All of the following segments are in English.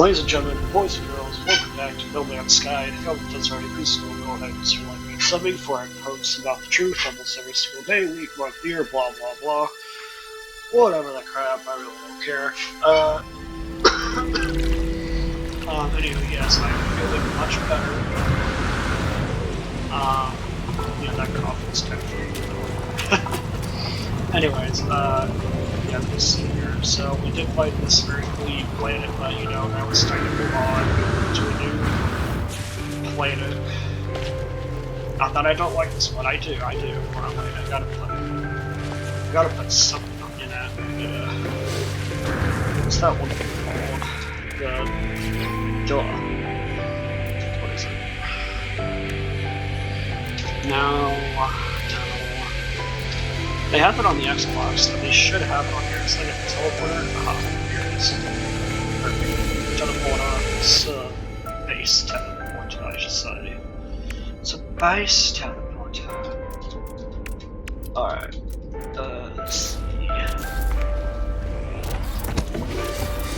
Ladies and gentlemen, boys and girls, welcome back to No Man's Sky. If you haven't done so already, please still go ahead and start liking and subbing for I post about the truth almost every single day, week, month, year, blah blah blah. Whatever the crap, I really don't care. Anyway, yes, I'm feeling much better. Yeah, that cough was kind of funny. Anyways, yeah, let's see here. So we did fight this earthly planet, but you know, now it's time to move on to a new planet. Not that I don't like this one, I do. I gotta put something in it. What's that one called? What is it? No. They have it on the Xbox, so they should have it on here. It's like a teleporter. Aha, here it is. Perfect. Teleporter. It's a base teleporter, I should say. It's a base teleporter. Alright. Let's see.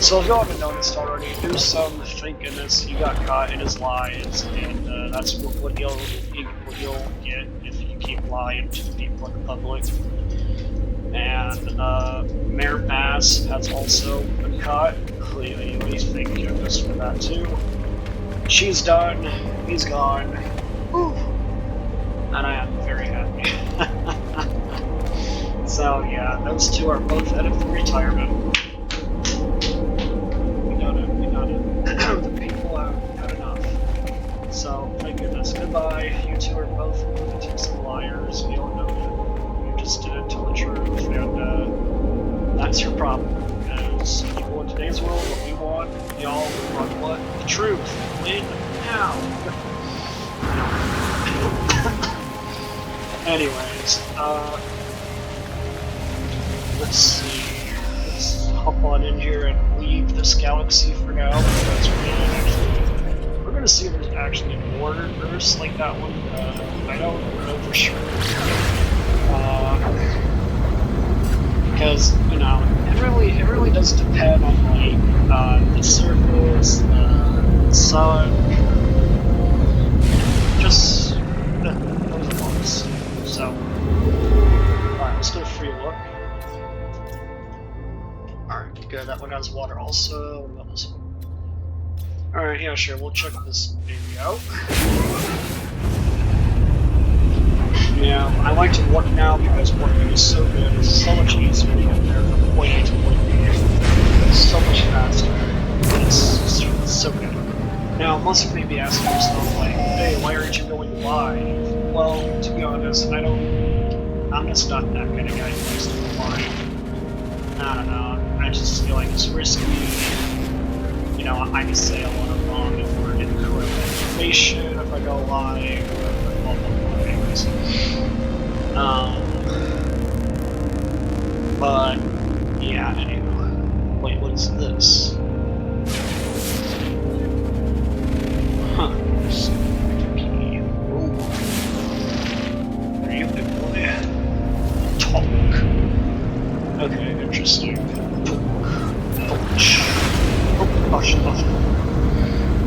So if you haven't noticed already, there's some thinking this you got caught in his lies, and that's what you'll get if you keep lying to the people in the public. And Mayor Bass has also been caught. Clearly, thank goodness for that too. She's done. He's gone. Whew. And I am very happy. So yeah, those two are both headed for retirement. We got it. The people have had enough. So thank goodness. Goodbye. You two are both lunatics and liars. We all know it. You just didn't tell the truth, and that's your problem. Because people in today's world, what we want, y'all want what? The truth. Win now. Anyways, let's see. Let's hop on in here and leave this galaxy for now, because we're gonna see if there's actually more Earths like that one. I don't know for sure. Because, you know, it really does depend on like the surface, the sun, just those ones. So, alright, let's do a free look. Alright, good. That one has water also. What about this one? Alright, yeah, sure. We'll check this baby out. Yeah, I like to work now because working is so good. It's so much easier to get there from point A to point B. It's so much faster. It's so good. Now, most of you may be asking yourself, like, hey, why aren't you going live? Well, to be honest, I'm just not that kind of guy who likes to go live. I don't know. I just feel like it's risky. You know, I can say a lot of wrong or incorrect information if I go live. Blah, blah, blah. Anyways. But, yeah, anyway. Wait, what is this? Huh. Are you good boy? Talk. Okay, interesting.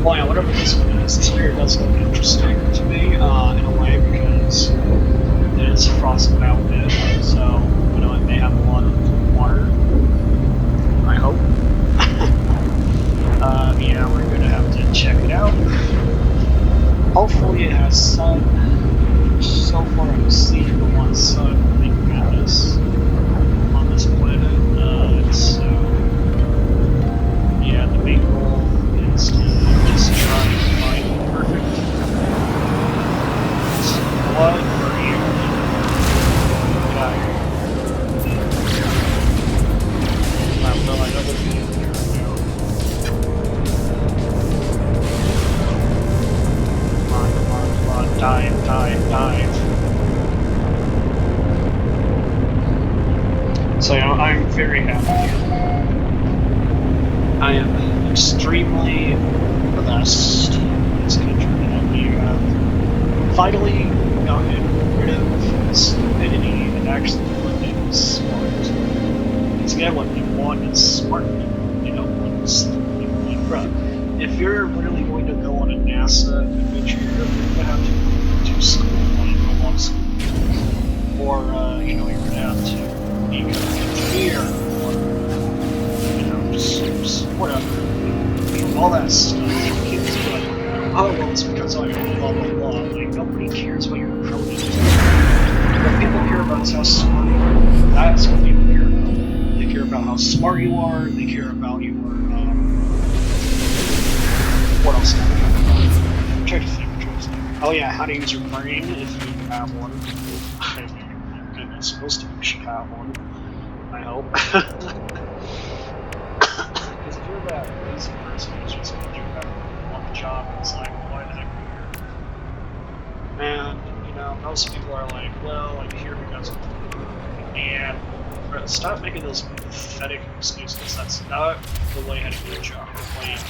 Well, yeah, whatever this one is, this mirror does look interesting to me, in a way, because it is frost mounted, so, you know, it may have a lot of water. I hope. Yeah, we're gonna have to check it out. Hopefully it has sun. So far I've seen the one sun, thank goodness, on this planet. So, yeah, the main goal is to just try to find the perfect blood for you. Get out of here. I know the video there we go. Come on, dive. So, you know, I'm very happy. I am extremely blessed in this country that we have finally gotten rid of stupidity and actually doing things smart. Because again, what people want is smart people. They don't want stupid people. bro, if you're literally going to go on a NASA adventure, you're going to have to go to school, like go law school, or you know, you're going to have to be an engineer, or you know, just whatever, you know, all that stuff. Kids are like, oh well, it's because I blah blah blah. Like nobody cares about your abilities. What people care about is how smart you are. That's what people care about. They care about how smart you are. They care about your what else? I'm trying to think. Oh yeah, how to use your brain if you have one. And it's supposed to be you should have one. I hope. Because if you're that lazy person who's just going to do whatever you want the job, it's like, why the heck are you here? And you know, most people are like, well, I'm here because of and stop making those pathetic excuses. That's not the way how to get a job. Like,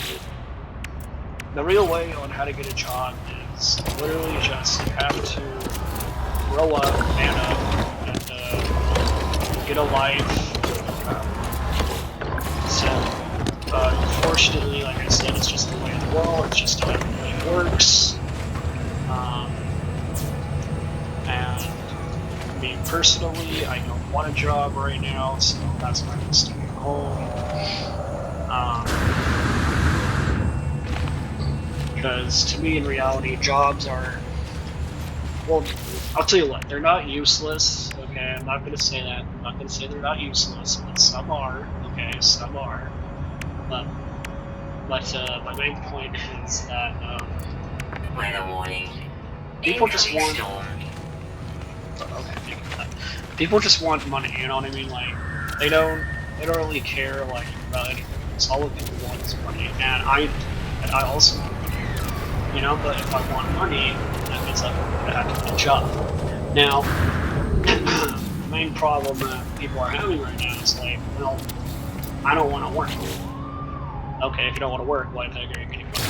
the real way on how to get a job is literally just you have to grow up, man up, and get a life. So, unfortunately, like I said, it's just the way of the world. It's just how everything works. And me personally, I don't want a job right now, so that's why I'm staying at home. Because to me, in reality, jobs are, well, I'll tell you what, they're not useless, okay? I'm not going to say that. I'm not going to say they're not useless, but some are, okay? Some are. But my main point is that, weather warning. People just want... Okay, people just want money, you know what I mean? Like, they don't really care, like, about anything else. All that people want is money, and I also want money, you know, but if I want money, that means I'm going to have to get a job. Now, the main problem that people are having right now is like, well, I don't want to work. Okay, if you don't want to work, why the heck are you getting money?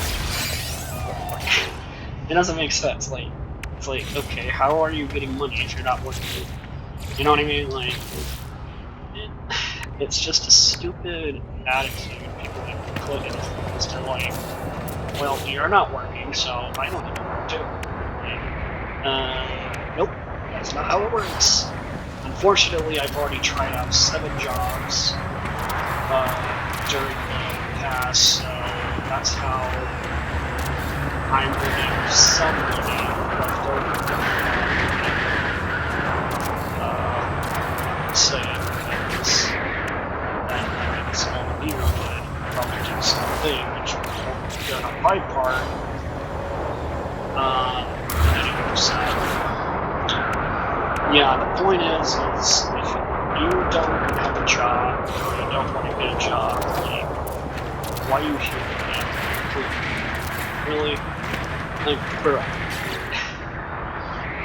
It doesn't make sense, like, it's like, okay, how are you getting money if you're not working? You know what I mean? Like, it's just a stupid attitude people have put into things. They're like, well, you're not working, so I don't need to work too. Nope, that's not how it works. Unfortunately, I've already tried out 7 jobs during the past, so that's how I'm getting some money left over. Say that it's all here, but probably do something which will be good on my part. Anyway, so yeah, the point is if you don't have a job or you don't want to get a job, like, why are you here? Really? Like, bro.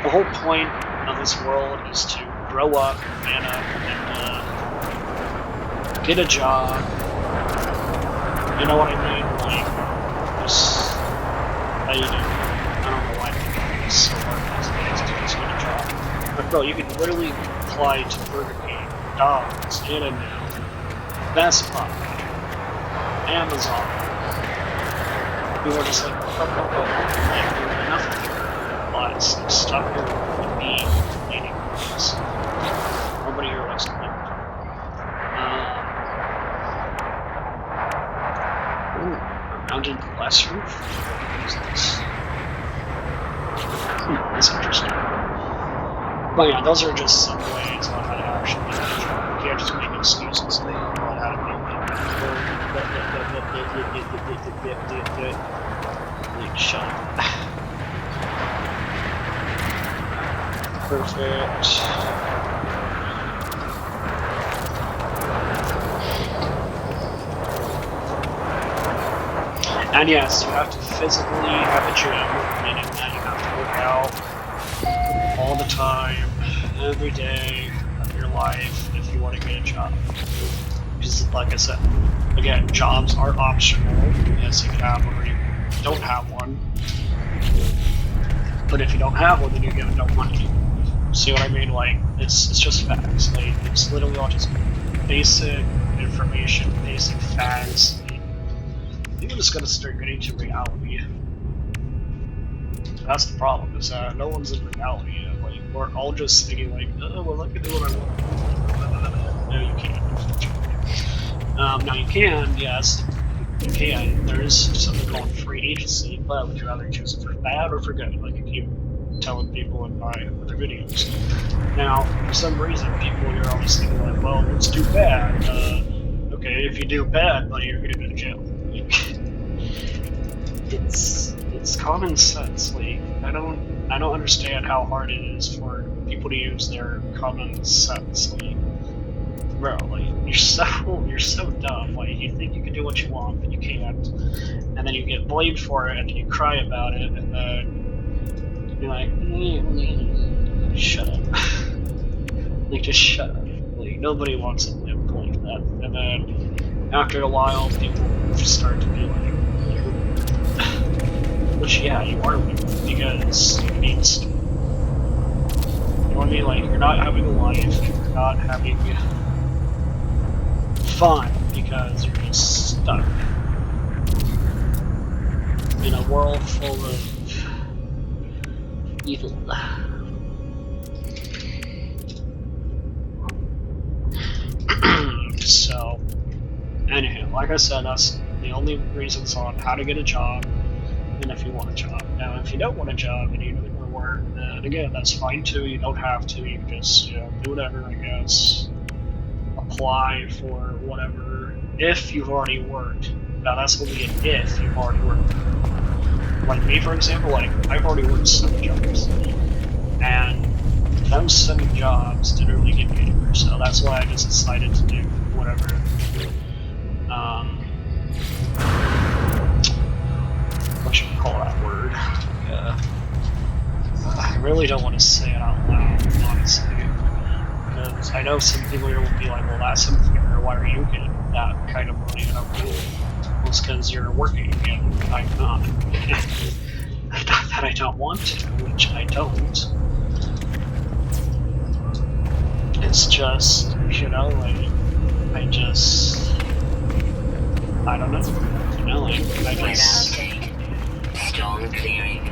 The whole point of this world is to grow up, man up, and get a job. You know what I mean? Like, just how you do. I don't know why it's so hard these days to just get a job. But bro, you can literally apply to Burger King, McDonald's, In-N-Out, Best Buy, Amazon. People are just like, like, doing nothing here. But stuck here with me leading this. Nobody here wants to live. Ooh, a rounded glass roof? What is this? That's interesting. But yeah, those are just some ways on how to actually get a job. You can't just make excuses on how to make it. Like, shut up. Perfect. And yes, you have to physically have a gym, meaning that you have to work out all the time, every day of your life if you want to get a job. Because, like I said, again, jobs are optional. Yes, you can have one or you don't have one. But if you don't have one, then you're given no money. See what I mean? Like, it's just facts. Like, it's literally all just basic information, basic facts. People just gotta start getting to reality. That's the problem, is that no one's in reality yet. Like, we're all just thinking like, oh, well, I can do what I want. No, you can't, unfortunately. Now you can, yes, you can. There's something called free agency, but would you rather choose it for bad or for good? Like I keep telling people in my other videos. Now, for some reason, people, you're always thinking like, well, let's do bad. Okay, if you do bad, buddy, you're gonna go to jail. Like, it's common sense. Like, I don't understand how hard it is for people to use their common sense. Like, bro, like you're so dumb. Like, you think you can do what you want, but you can't, and then you get blamed for it, and then you cry about it, and then you're like, shut up. Like, just shut up. Like, nobody wants to live like that. And then after a while, people start to be like, which, yeah, you are weak because you need to. You know what I mean? Like, you're not having a life, you're not having fun because you're just stuck in a world full of evil. So, anyhow, like I said, that's the only reasons on how to get a job and if you want a job. Now, if you don't want a job and you don't want to work, then again, that's fine too. You don't have to. You can just, do whatever, I guess. Apply for whatever. If you've already worked. Now, that's only an if you've already worked. Like me, for example, like, I've already worked 7 jobs. And those 7 jobs didn't really get me anywhere, so that's why I just decided to do whatever. What should we call that word? I really don't want to say it out loud, honestly. Because I know some people here will be like, well, that's unfair. Why are you getting that kind of money? And I'm like, well, it's because you're working and I'm not. Not that I don't want to, which I don't. It's just, like, I don't know. I just... Storm clearing.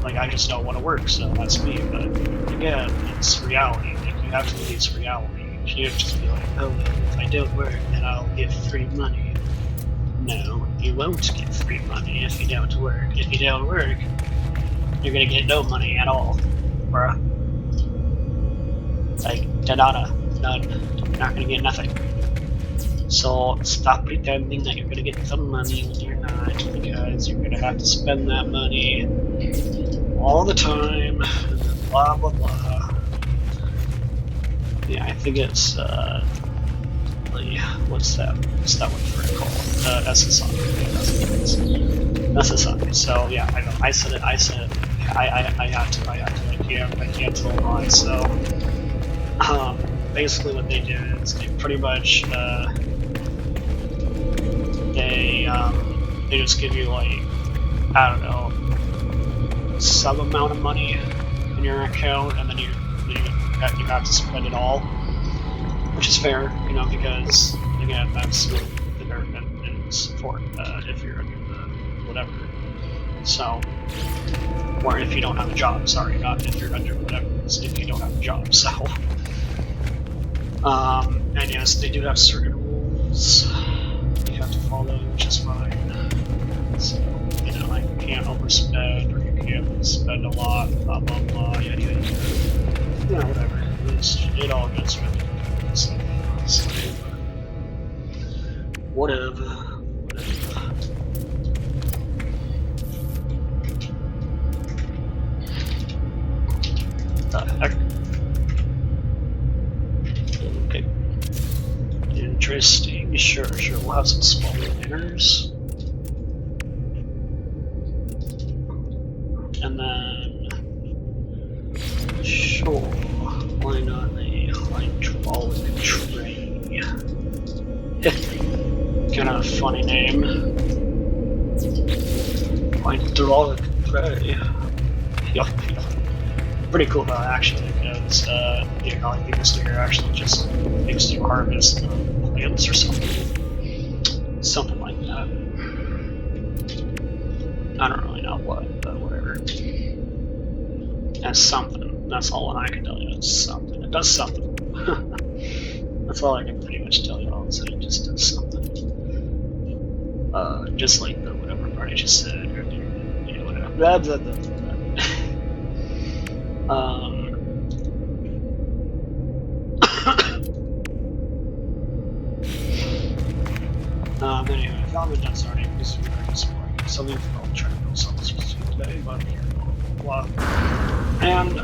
Like, I just don't want to work, so that's me. But again, it's reality. Like, you have to face reality. You can't just be like, oh, if I don't work, then I'll get free money. No, you won't get free money if you don't work. If you don't work, you're gonna get no money at all, bruh. Like, nada, none. You're not gonna get nothing. So stop pretending that you're gonna get some money when you're not, because you're gonna have to spend that money all the time, and then blah blah blah. Yeah, I think it's what's that one for it called? SSI. Yeah, that's what it is. SSI. So yeah, I know. I said it. I had to. I can't tell a lie. So basically what they do is they pretty much they just give you, like, I don't know, some amount of money in your account, and then you have to spend it all, which is fair, because again, that's what the government is for, if you're under the whatever. So, or if you don't have a job, sorry, not if you're under whatever, it's if you don't have a job. So, and yes, they do have certain rules you have to follow, which is fine. So, like, you can't overspend, or you can't spend a lot, blah blah blah, yada yada yada. Whatever. It all gets ridiculous, honestly. Whatever. The heck? Okay. Interesting. Sure, we'll have some small winners. And then, sure, why not a hydraulic tray? Kind of a funny name. Hydraulic tray. Pretty cool though, actually, because the hydraulic digger actually just makes you harvest plants or something like I don't really know what, but whatever. That's something. That's all I can tell you. It's something. It does something. That's all I can pretty much tell you all. Is that it just does something. Just like the whatever part I just said. Or, you know, whatever. Blah, blah, blah, blah. Anyway, I found the done starting because we were exploring. Something I'll try to build something specific today, but blah. And,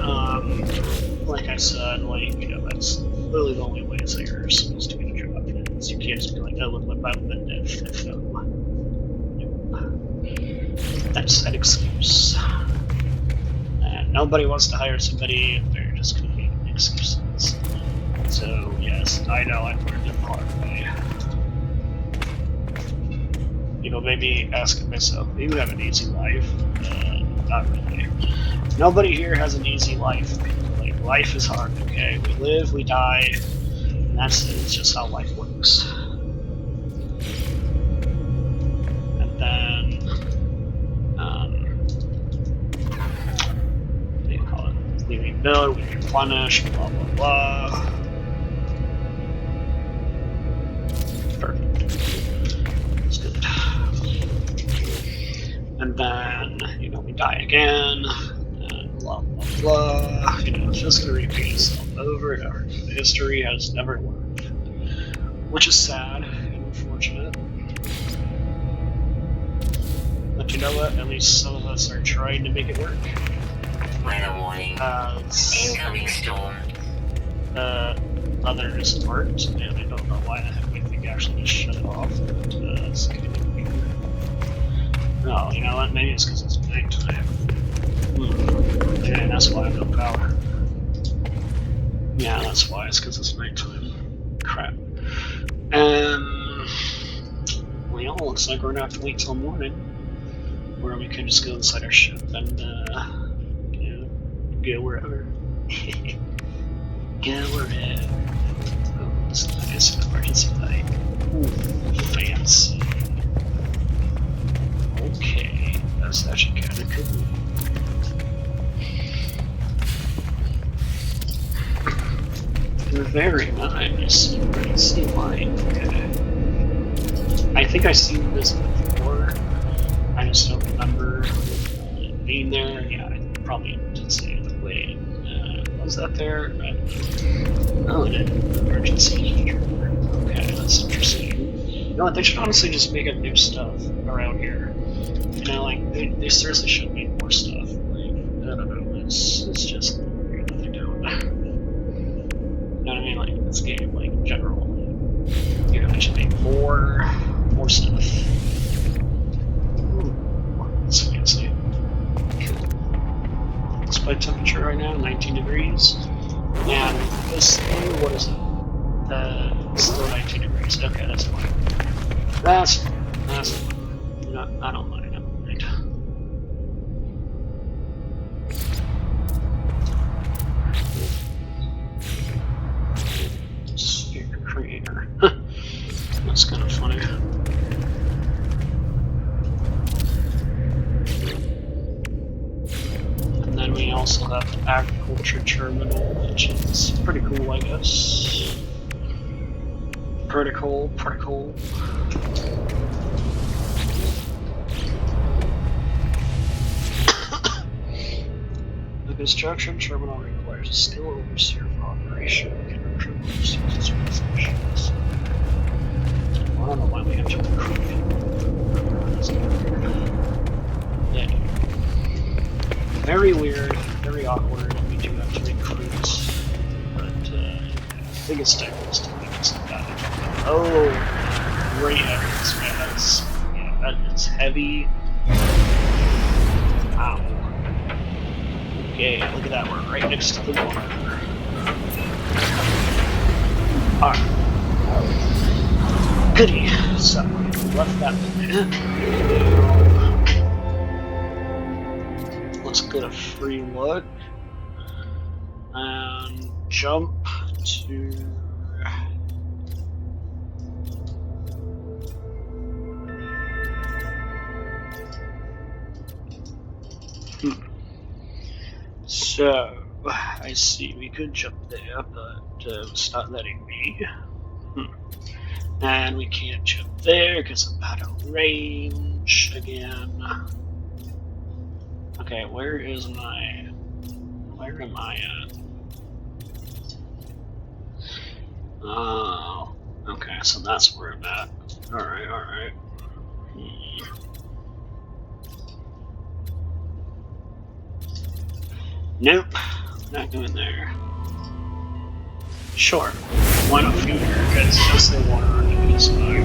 like I said, like, you know, that's literally the only ways that you're supposed to get a job. Is you can't just be like, oh, look, my Bible been dead. That's an excuse. And nobody wants to hire somebody if they're just going to be excuses. So, yes, I know I've learned it the hard way. You know, maybe asking myself, do you have an easy life? Not really. Nobody here has an easy life. Like, life is hard, okay? We live, we die, and that's it. It's just how life works. And then, what do you call it? We rebuild, we replenish, blah, blah, blah. Perfect. That's good. And then, you know, we die again, and blah, blah, blah. You know, it's just going to repeat itself over and over. History has never learned. Which is sad and unfortunate. But you know what? At least some of us are trying to make it work. Weather warning. Incoming storm. Others aren't, and I don't know why the heck we think actually just shut it off. But, it's kind of weird. No, you know what? Maybe it's because it's nighttime. Yeah, that's why I have no power. Yeah, that's why. It's because it's nighttime. Crap. Well, looks like we're gonna have to wait till morning, where we can just go inside our ship and, you know, go wherever. Go wherever. Oh, this is an emergency light. Ooh, fancy. Okay, that's actually kind of cool. Very nice. Emergency light. Okay. I think I've seen this before. I just don't remember being there. Yeah, I probably did see it. Wait, was that there? Oh, it did. Emergency heater. Okay, that's interesting. You know what? They should honestly just make up new stuff around here. You know, like, they seriously should make more stuff. Like, I don't know, it's just weird that they don't. You know what I mean? Like, in this game, like, in general, you know, they should make more stuff. Ooh, that's fancy. Cool. Display temperature right now, 19 degrees. And this thing, what is it? Still 19 degrees. Okay, that's fine. That's fine. No, I don't mind. Sphere creator. That's kind of funny. And then we also have the agriculture terminal, which is pretty cool, I guess. Pretty cool. The construction terminal requires a skilled overseer for operation and recruit overseers for positions. I don't know why we have to recruit people. Yeah. Very weird, very awkward. We do have to recruit, but I think it's time for us to make this guy. Oh, great evidence, man. That is heavy. Wow. Okay, look at that, we're right next to the water. Alright. Goody. So, left that there. Let's get a free look. And jump to... So, I see we could jump there, but it's not letting me. And we can't jump there because I'm out of range again. Okay, where am I at? Oh, okay, so that's where I'm at. Alright, alright. Nope, not going there. Sure, why not fuel here? Because just say water on it is fine.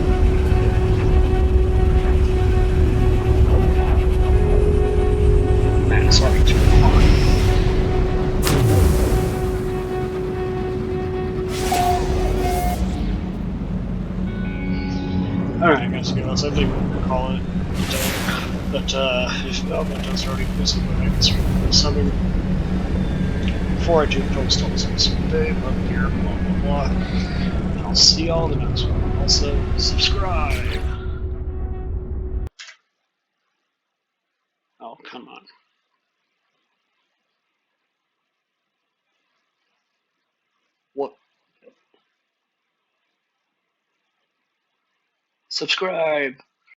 Man, it's already too hot. Alright, guys, I think we'll call it a day. But if Alberto's already busy, but I can start doing something before I do post all this episode day, but here, blah blah blah. And I'll see y'all in the next one. Also, subscribe! Oh, come on. What? Subscribe!